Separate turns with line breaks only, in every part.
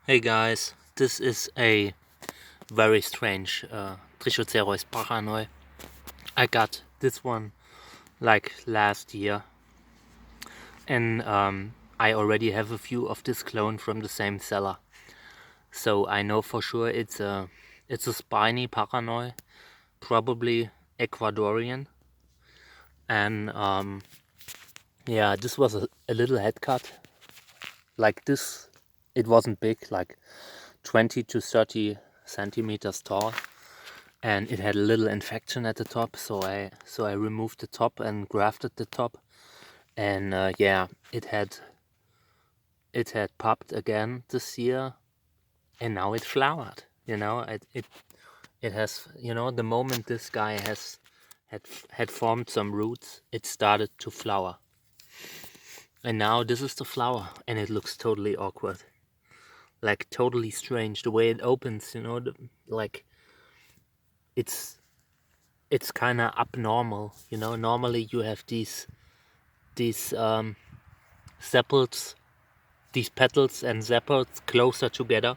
Hey guys, this is a very strange Trichocereus pachanoi. I got this one like last year, and I already have a few of this clone from the same seller. So I know for sure it's a spiny pachanoi, probably Ecuadorian, and yeah, this was a little head cut like this. It wasn't big, like 20 to 30 centimeters tall. And it had a little infection at the top, so I removed the top and grafted the top, and yeah, it had popped again this year, and now it flowered. It has, the moment this guy had formed some roots, it started to flower, and now this is the flower, and it looks totally awkward, like totally strange the way it opens. Like it's kind of abnormal. Normally you have these sepals, these petals and sepals closer together.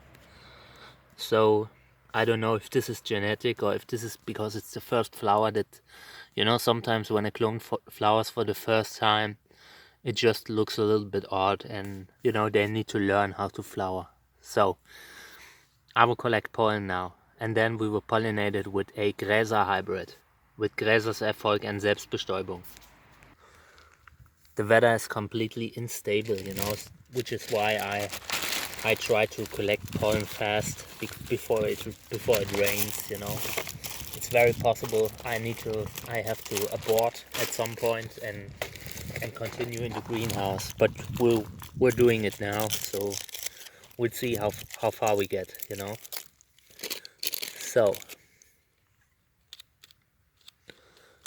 So I don't know if this is genetic or if this is because it's the first flower that, sometimes when a clone flowers for the first time, it just looks a little bit odd, and they need to learn how to flower. So I will collect pollen now, and then we will pollinate it with a Gräser hybrid, with Gräserserfolg and Selbstbestäubung. The weather is completely unstable, which is why I try to collect pollen fast before it rains. It's very possible I have to abort at some point and continue in the greenhouse, but we're doing it now, so we'll see how far we get. So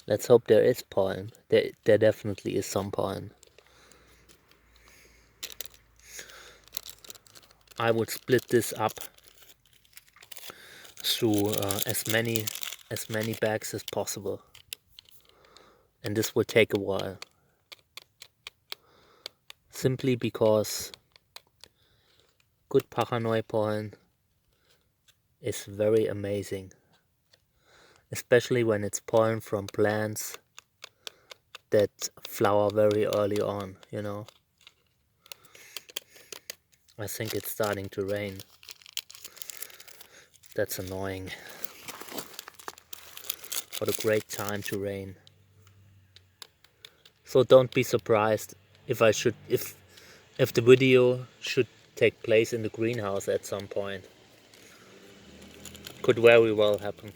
let's hope there is pollen. There definitely is some pollen. I would split this up through as many bags as possible, and this will take a while, simply because good pachanoi pollen is very amazing, especially when it's pollen from plants that flower very early on. I think it's starting to rain. That's annoying. What a great time to rain. So don't be surprised if the video should take place in the greenhouse at some point. Could very well happen.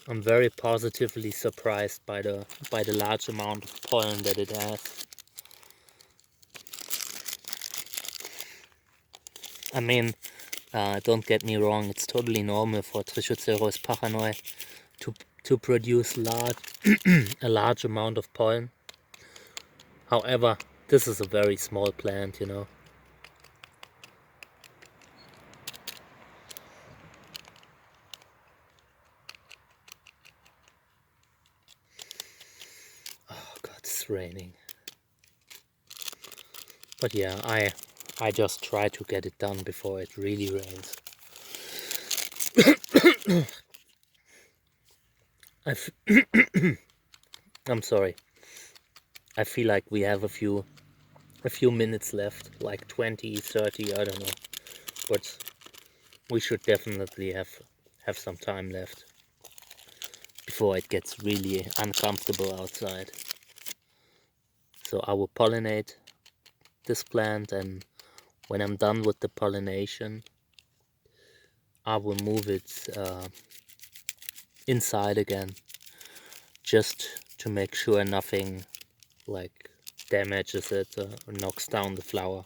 I'm very positively surprised by the large amount of pollen that it has. I mean, don't get me wrong, it's totally normal for Trichocereus pachanoi to produce a large amount of pollen. However, this is a very small plant, Oh god, it's raining. But yeah, I just try to get it done before it really rains. I'm sorry. I feel like we have a few minutes left, like 20, 30, I don't know. But we should definitely have some time left before it gets really uncomfortable outside. So I will pollinate this plant, and when I'm done with the pollination, I will move it inside again, just to make sure nothing like damages it or knocks down the flower.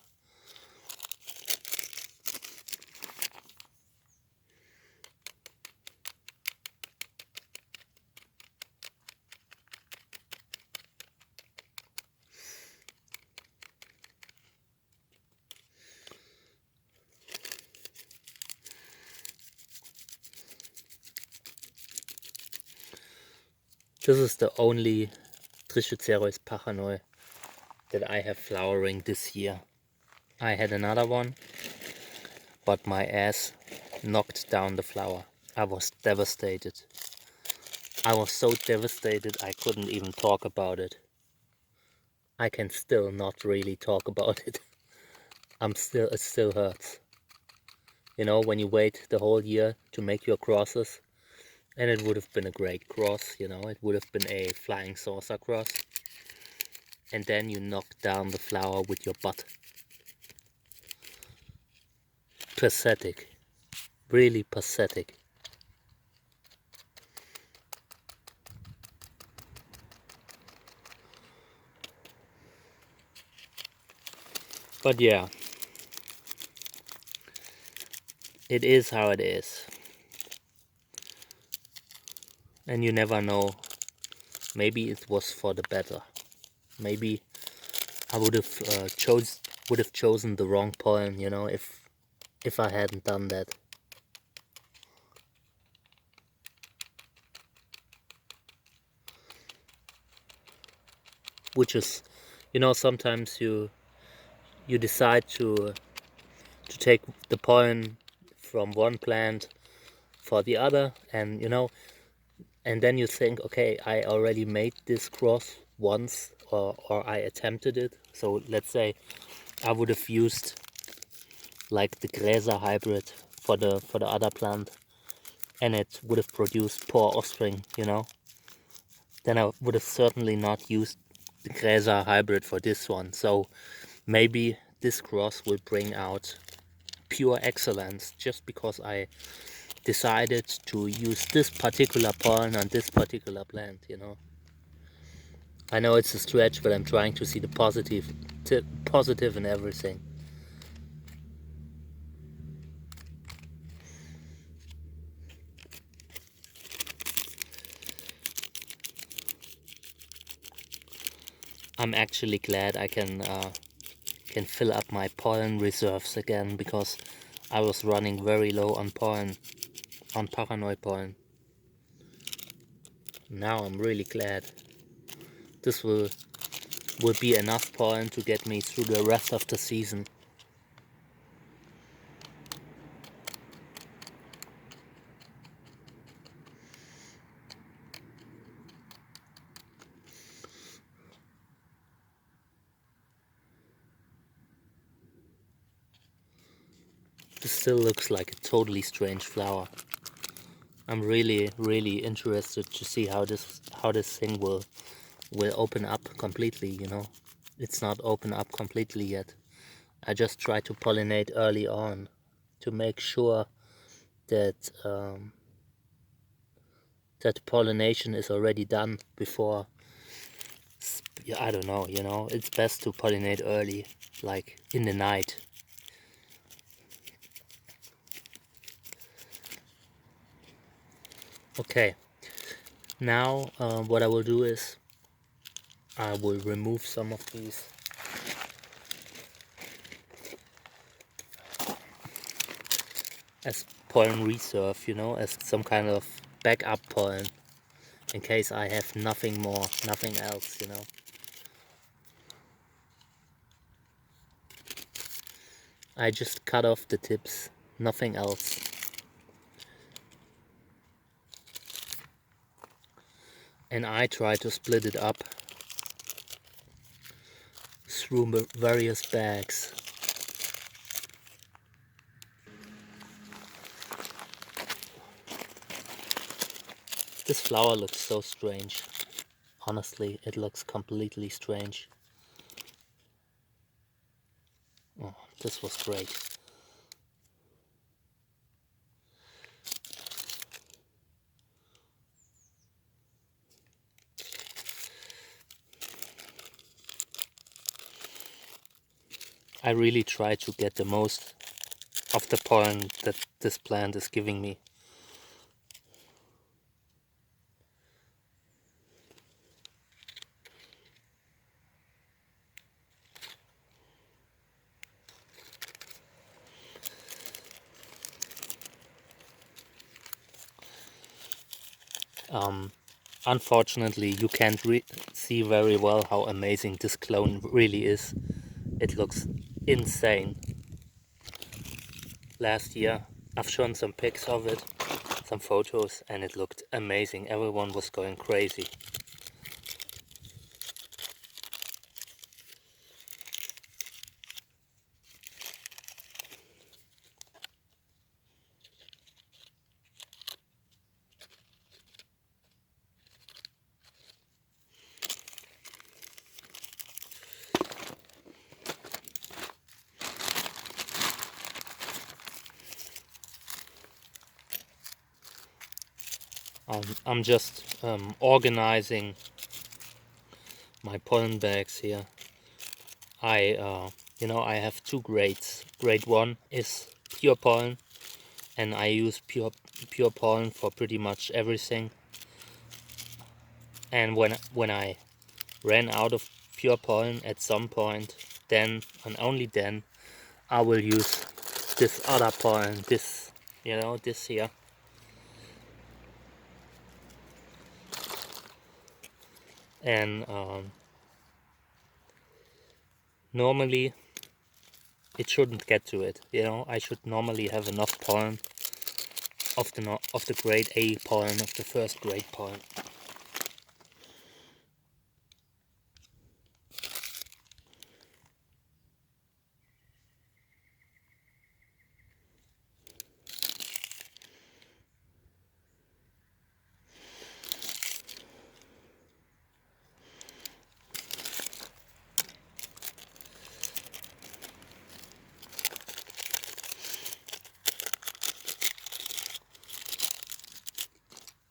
This is the only Trichocereus pachanoi that I have flowering this year. I had another one, but my ass knocked down the flower. I was devastated. I was so devastated I couldn't even talk about it. I can still not really talk about it. It still hurts. You know, when you wait the whole year to make your crosses, and it would have been a great cross, you know, it would have been a flying saucer cross. And then you knock down the flower with your butt. Pathetic. Really pathetic. But yeah, it is how it is. And you never know. Maybe it was for the better. Maybe I would have chosen the wrong pollen, you know, if I hadn't done that. Which is, you know, sometimes you decide to take the pollen from one plant for the other, and you know, and then you think, okay, I already made this cross once, or I attempted it. So let's say I would have used like the Gräser hybrid for the other plant, and it would have produced poor offspring, you know. Then I would have certainly not used the Gräser hybrid for this one. So maybe this cross will bring out pure excellence just because I decided to use this particular pollen on this particular plant, you know. I know it's a stretch, but I'm trying to see the positive in everything. I'm actually glad I can fill up my pollen reserves again, because I was running very low on pollen, on pachanoi pollen. Now I'm really glad. This will be enough pollen to get me through the rest of the season. This still looks like a totally strange flower. I'm really interested to see how this thing will open up completely, you know. It's not open up completely yet. I just try to pollinate early on to make sure that that pollination is already done before. I don't know, you know, it's best to pollinate early, like in the night. Okay, now what I will do is I will remove some of these as pollen reserve, you know, as some kind of backup pollen in case I have nothing else, you know. I just cut off the tips, nothing else. And I try to split it up through various bags. This flower looks so strange. Honestly, it looks completely strange. Oh, this was great. I really try to get the most of the pollen that this plant is giving me. Unfortunately, you can't see very well how amazing this clone really is. It looks insane. Last year, I've shown some pics of it, some photos, and it looked amazing. Everyone was going crazy. I'm just organizing my pollen bags here. I have two grades. Grade 1 is pure pollen, and I use pure pollen for pretty much everything. And when I ran out of pure pollen at some point, then and only then I will use this other pollen, this here. And normally it shouldn't get to it. I should normally have enough pollen of the grade A pollen, of the first grade pollen.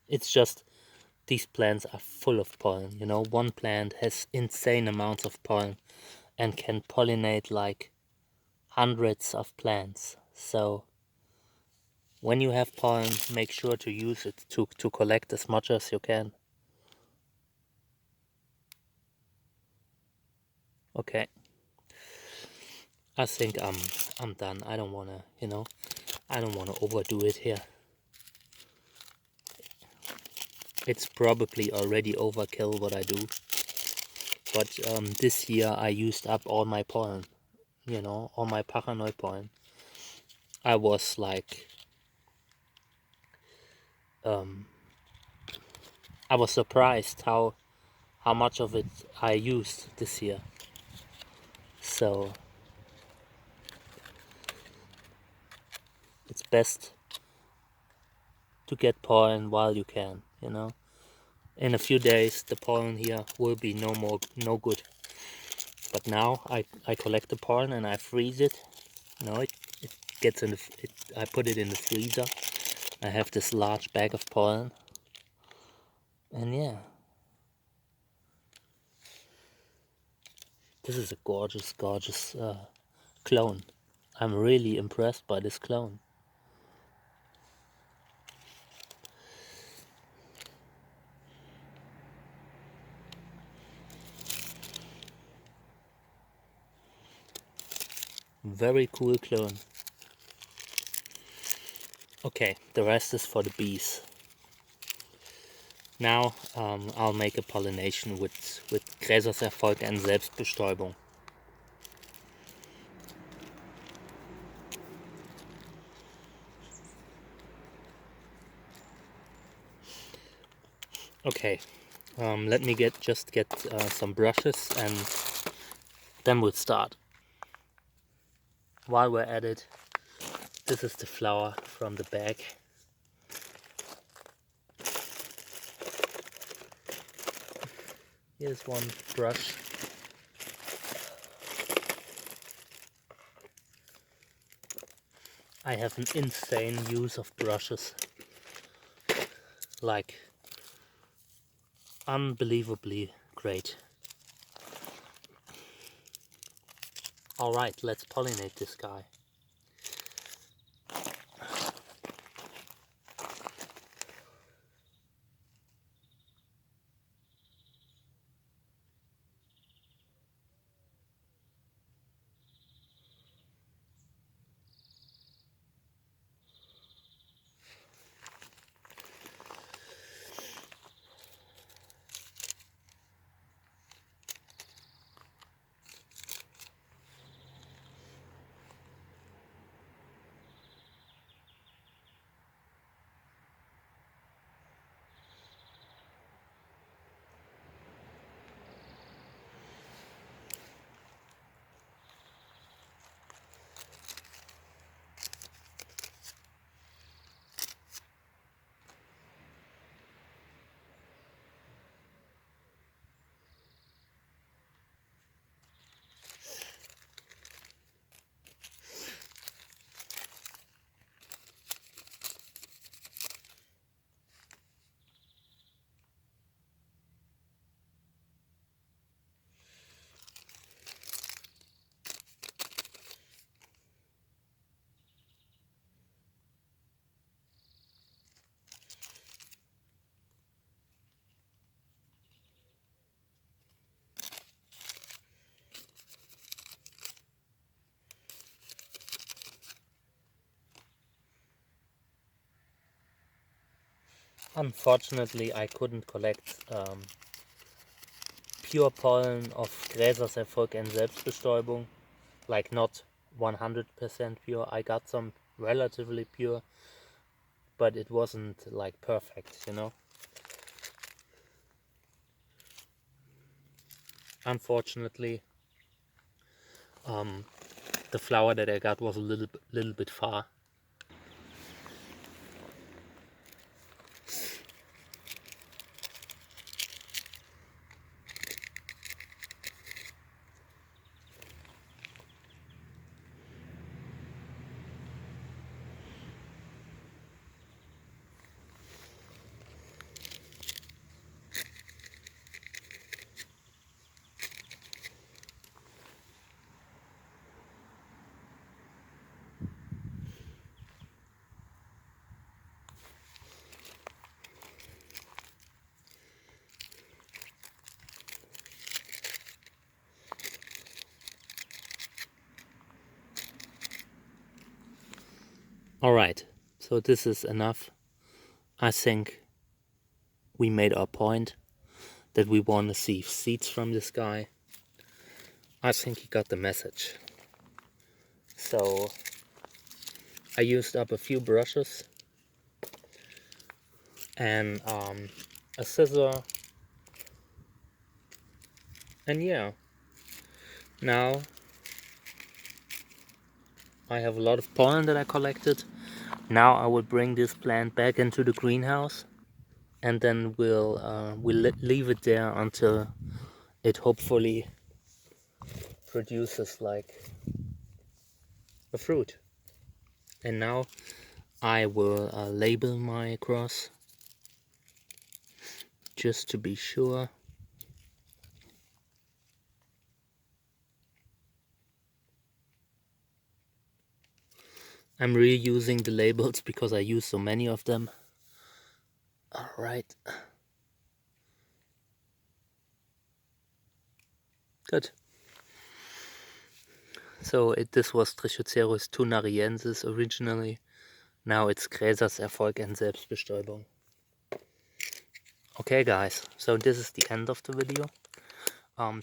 It's just these plants are full of pollen. One plant has insane amounts of pollen and can pollinate like hundreds of plants. So when you have pollen, make sure to use it to collect as much as you can. Okay. I think I'm done. I don't wanna, overdo it here. It's probably already overkill what I do. But this year I used up all my pollen, all my pachanoi pollen. I was like, I was surprised how much of it I used this year. So it's best to get pollen while you can. In a few days the pollen here will be no good. But now I collect the pollen and I freeze it. It gets in I put it in the freezer. I have this large bag of pollen. And yeah. This is a gorgeous clone. I'm really impressed by this clone. Very cool clone. Okay, the rest is for the bees. Now I'll make a pollination with Gräserserfolg and Selbstbestäubung. Okay, let me get some brushes and then we'll start. While we're at it, this is the flower from the bag. Here's one brush. I have an insane use of brushes. Like, unbelievably great. Alright, let's pollinate this guy. Unfortunately, I couldn't collect pure pollen of Gräserserfolg and Selbstbestäubung, like not 100% pure. I got some relatively pure, but it wasn't like perfect, you know. Unfortunately, the flower that I got was a little bit far. Alright, so this is enough. I think we made our point that we want to see seeds from this guy. I think he got the message. So I used up a few brushes and a scissor, and yeah, now I have a lot of pollen that I collected. Now I will bring this plant back into the greenhouse, and then we'll leave it there until it hopefully produces like a fruit. And now I will label my cross just to be sure. I'm reusing the labels because I use so many of them. Alright. Good. So this was Trichocereus tunariensis originally. Now it's Gräserserfolg and Selbstbestäubung. Okay guys, so this is the end of the video.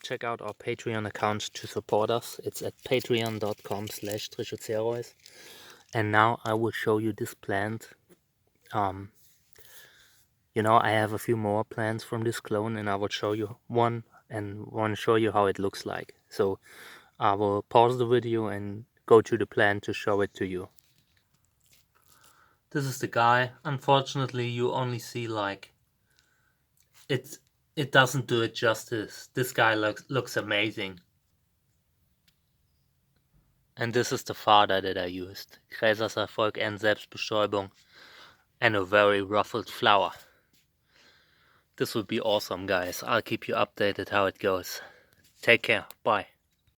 Check out our Patreon account to support us. It's at patreon.com/Trichocereus. And now I will show you this plant. You know, I have a few more plants from this clone, and I will show you one and want to show you how it looks like. So I will pause the video and go to the plant to show it to you. This is the guy. Unfortunately, you only see like it doesn't do it justice. This guy looks amazing. And this is the father that I used. Gräserserfolg and Selbstbestäubung. And a very ruffled flower. This would be awesome, guys. I'll keep you updated how it goes. Take care. Bye.